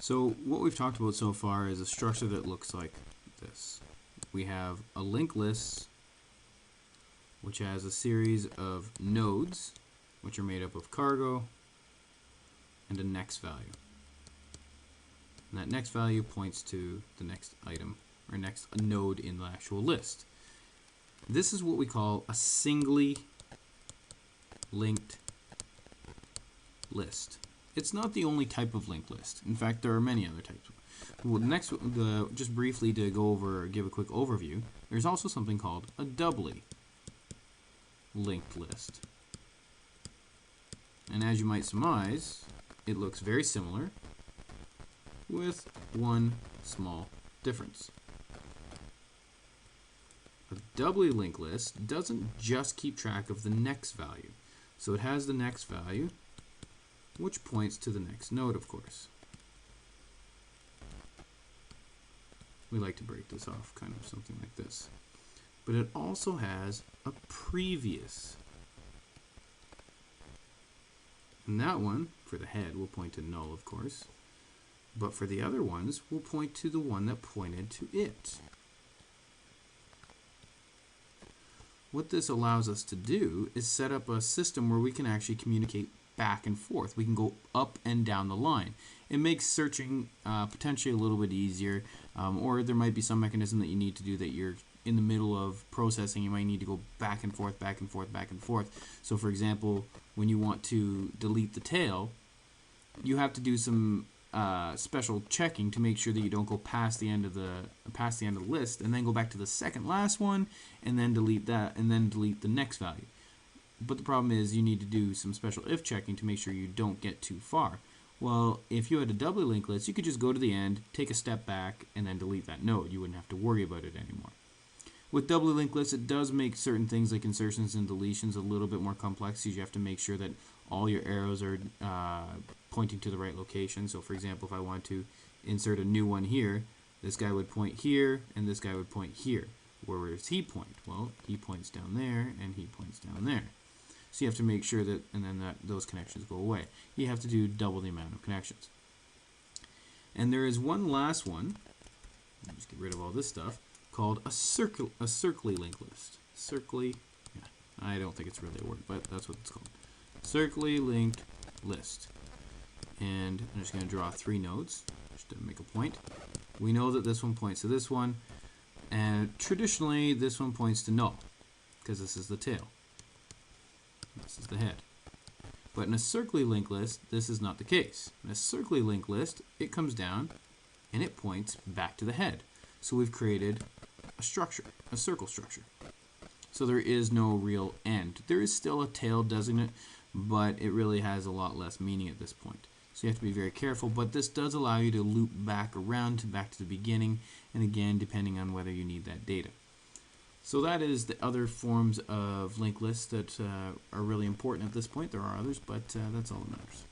So what we've talked about so far is a structure that looks like this. We have a linked list, which has a series of nodes, which are made up of cargo and a next value. And that next value points to the next item, or next node in the actual list. This is what we call a singly linked list. It's not the only type of linked list. In fact, there are many other types. Well, just briefly to go over, give a quick overview, there's also something called a doubly linked list. And as you might surmise, it looks very similar with one small difference. A doubly linked list doesn't just keep track of the next value. So it has the next value, which points to the next node, of course. We like to break this off, kind of something like this. But it also has a previous. And that one, for the head, will point to null, of course. But for the other ones, will point to the one that pointed to it. What this allows us to do is set up a system where we can actually communicate back and forth. We can go up and down the line. It makes searching potentially a little bit easier, or there might be some mechanism that you need to do that you're in the middle of processing. You might need to go back and forth, back and forth, back and forth. So for example, when you want to delete the tail, you have to do some special checking to make sure that you don't go past the end of the list and then go back to the second last one and then delete that and then delete the next value. But the problem is you need to do some special if checking to make sure you don't get too far. Well, if you had a doubly linked list, you could just go to the end, take a step back, and then delete that node. You wouldn't have to worry about it anymore. With doubly linked lists, it does make certain things like insertions and deletions a little bit more complex, because you have to make sure that all your arrows are pointing to the right location. So for example, if I want to insert a new one here, this guy would point here, and this guy would point here. Where does he point? Well, he points down there, and he points down there. So you have to make sure that, and then those connections go away. You have to do double the amount of connections. And there is one last one, I'll just get rid of all this stuff, called a Circly linked list. Circly, yeah, I don't think it's really a word, but that's what it's called. Circly linked list. And I'm just going to draw 3 nodes, just to make a point. We know that this one points to this one, and traditionally this one points to null, because this is the tail. This is the head. But in a Circly linked list, this is not the case. In a Circly linked list, it comes down and it points back to the head. So we've created a structure, a circle structure. So there is no real end. There is still a tail designate, but it really has a lot less meaning at this point. So you have to be very careful, but this does allow you to loop back around back to the beginning, and again, depending on whether you need that data. So that is the other forms of linked lists that are really important at this point. There are others, but that's all that matters.